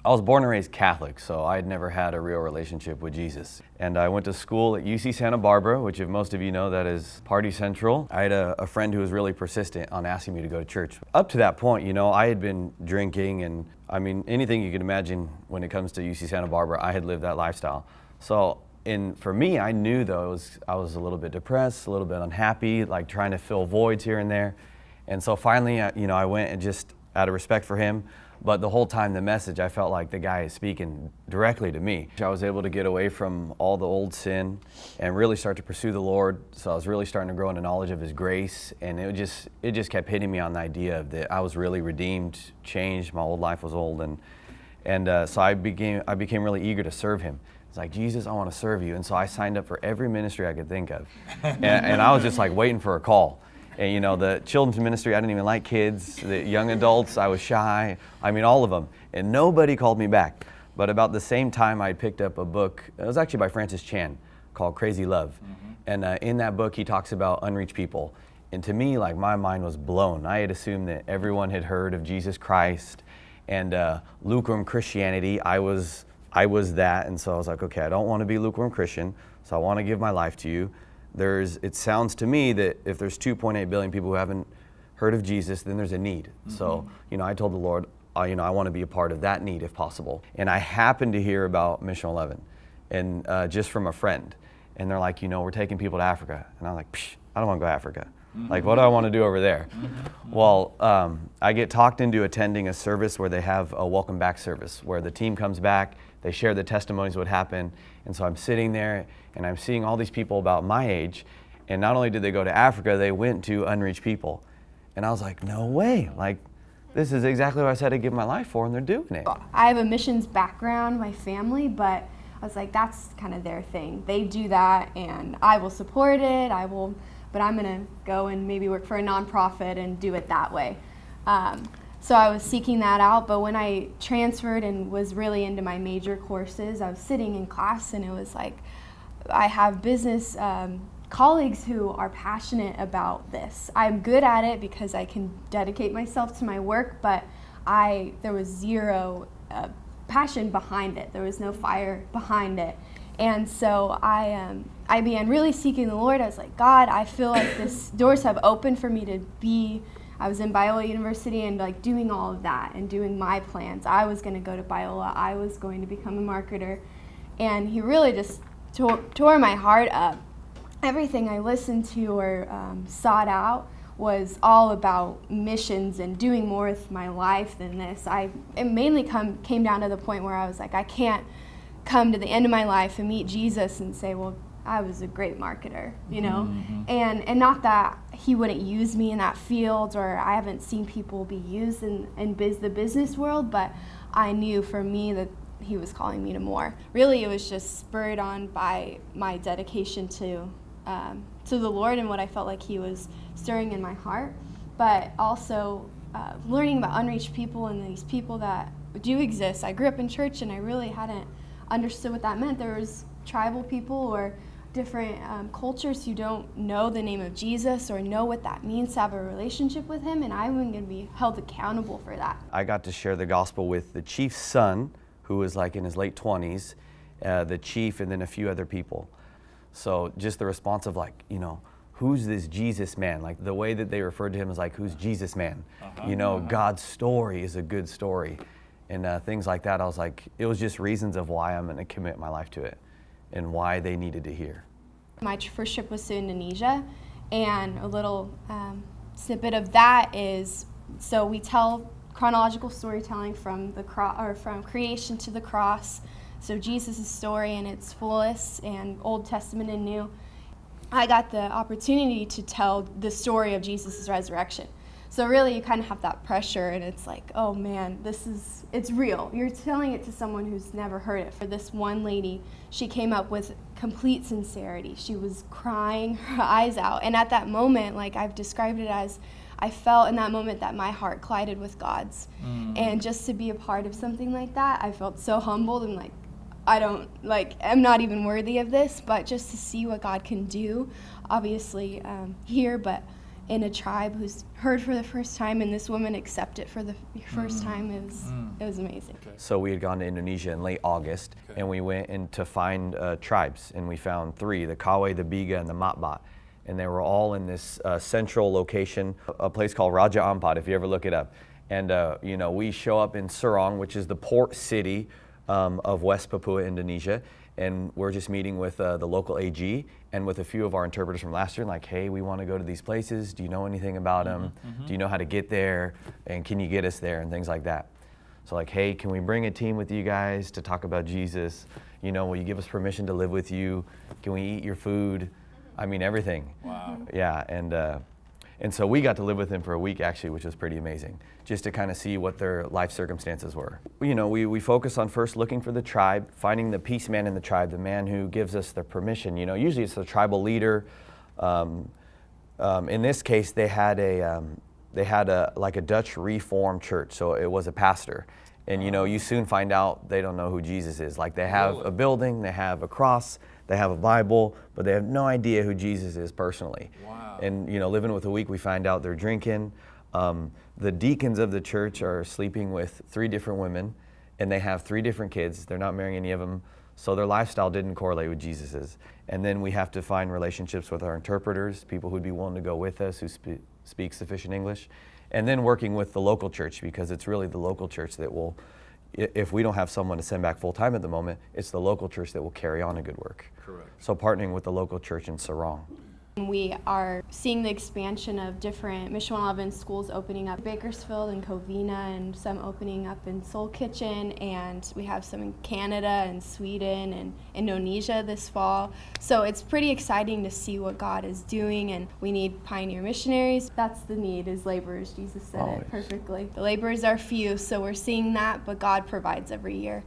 I was born and raised Catholic, so I had never had a real relationship with Jesus. And I went to school at UC Santa Barbara, which if most of you know, that is Party Central. I had a friend who was really persistent on asking me to go to church. Up to that point, you know, I had been drinking and, I mean, anything you can imagine when it comes to UC Santa Barbara, I had lived that lifestyle. So for me, I knew though, I was a little bit depressed, a little bit unhappy, like trying to fill voids here and there. And so finally, I went and just out of respect for him, but the whole time the message, I felt like the guy is speaking directly to me. I was able to get away from all the old sin and really start to pursue the Lord. So I was really starting to grow in the knowledge of His grace, and it just kept hitting me on the idea of that I was really redeemed, changed. My old life was old, and so I became really eager to serve Him. It's like, Jesus, I want to serve you, and so I signed up for every ministry I could think of, and I was just like waiting for a call. And you know, the children's ministry, I didn't even like kids. The young adults, I was shy. I mean, all of them. And nobody called me back. But about the same time, I picked up a book. It was actually by Francis Chan called Crazy Love. And in that book, he talks about unreached people. And to me, like, my mind was blown. I had assumed that everyone had heard of Jesus Christ and lukewarm Christianity. I was that. And so I was like, okay, I don't want to be lukewarm Christian. So I want to give my life to you. It sounds to me that if there's 2.8 billion people who haven't heard of Jesus, then there's a need. So, you know, I told the Lord, I want to be a part of that need if possible. And I happened to hear about Mission 11, and just from a friend. And they're like, you know, we're taking people to Africa. And I'm like, psh, I don't want to go to Africa. Like, what do I want to do over there? Well, I get talked into attending a service where they have a welcome back service, where the team comes back, they share the testimonies of what happened. And so I'm sitting there and I'm seeing all these people about my age. And not only did they go to Africa, they went to unreached people. And I was like, no way. Like, this is exactly what I said I'd give my life for, and they're doing it. I have a missions background, my family, but I was like, that's kind of their thing. They do that, and I will support it. But I'm going to go and maybe work for a nonprofit and do it that way. So I was seeking that out, but when I transferred and was really into my major courses, I was sitting in class and it was like, I have business colleagues who are passionate about this. I'm good at it because I can dedicate myself to my work, but there was zero passion behind it. There was no fire behind it. And so I began really seeking the Lord. I was like, God, I feel like this doors have opened for me to be. I was in Biola University and like doing all of that and doing my plans. I was going to go to Biola. I was going to become a marketer. And He really just tore my heart up. Everything I listened to or sought out was all about missions and doing more with my life than this. It mainly came down to the point where I was like, I can't come to the end of my life and meet Jesus and say, well, I was a great marketer, you know? And not that He wouldn't use me in that field, or I haven't seen people be used in the business world, but I knew for me that He was calling me to more. Really, it was just spurred on by my dedication to the Lord and what I felt like He was stirring in my heart, but also learning about unreached people and these people that do exist. I grew up in church and I really hadn't understood what that meant. There was tribal people or different cultures who don't know the name of Jesus or know what that means to have a relationship with Him, and I'm going to be held accountable for that. I got to share the gospel with the chief's son, who was like in his late 20s, the chief, and then a few other people. So just the response of like, you know, who's this Jesus man? Like the way that they referred to him is like, who's Jesus man? You know, God's story is a good story. And things like that, I was like, it was just reasons of why I'm going to commit my life to it and why they needed to hear. My first trip was to Indonesia, and a little snippet of that is, so we tell chronological storytelling from from creation to the cross. So Jesus' story in its fullest, and Old Testament and New. I got the opportunity to tell the story of Jesus' resurrection. So really you kind of have that pressure, and it's like, oh man, it's real. You're telling it to someone who's never heard it. For this one lady, she came up with complete sincerity. She was crying her eyes out. And at that moment, like I've described it as, I felt in that moment that my heart collided with God's. And just to be a part of something like that, I felt so humbled and like, I'm not even worthy of this, but just to see what God can do, obviously here, but in a tribe who's heard for the first time, and this woman accept it for the first time. It was amazing. Okay. So we had gone to Indonesia in late August, Okay. and we went in to find tribes, and we found 3, the Kawe, the Biga, and the Matbat. And they were all in this central location, a place called Raja Ampat, if you ever look it up. And we show up in Sorong, which is the port city of West Papua, Indonesia, and we're just meeting with the local AG and with a few of our interpreters from last year, like, hey, we want to go to these places. Do you know anything about them? Do you know how to get there? And can you get us there? And things like that. So like, hey, can we bring a team with you guys to talk about Jesus? Will you give us permission to live with you? Can we eat your food? I mean, everything. Wow. Yeah, and so we got to live with them for a week, actually, which was pretty amazing, just to kind of see what their life circumstances were. We focus on first looking for the tribe, finding the peace man in the tribe, the man who gives us the permission. Usually it's the tribal leader. In this case, they had a Dutch Reformed church, so it was a pastor. And you soon find out they don't know who Jesus is. Like, they have a building, they have a cross, they have a Bible, but they have no idea who Jesus is personally. Wow. And living with a week, we find out they're drinking. The deacons of the church are sleeping with 3 different women, and they have 3 different kids. They're not marrying any of them, so their lifestyle didn't correlate with Jesus's. And then we have to find relationships with our interpreters, people who'd be willing to go with us, who speak sufficient English, and then working with the local church, because it's really the local church that will, if we don't have someone to send back full time at the moment, it's the local church that will carry on a good work. Correct. So partnering with the local church in Sorong. We are seeing the expansion of different Mission 111 schools opening up in Bakersfield and Covina, and some opening up in Soul Kitchen, and we have some in Canada and Sweden and Indonesia this fall. So it's pretty exciting to see what God is doing, and we need pioneer missionaries. That's the need, is laborers. Jesus said Always. it perfectly. The laborers are few, so we're seeing that, but God provides every year.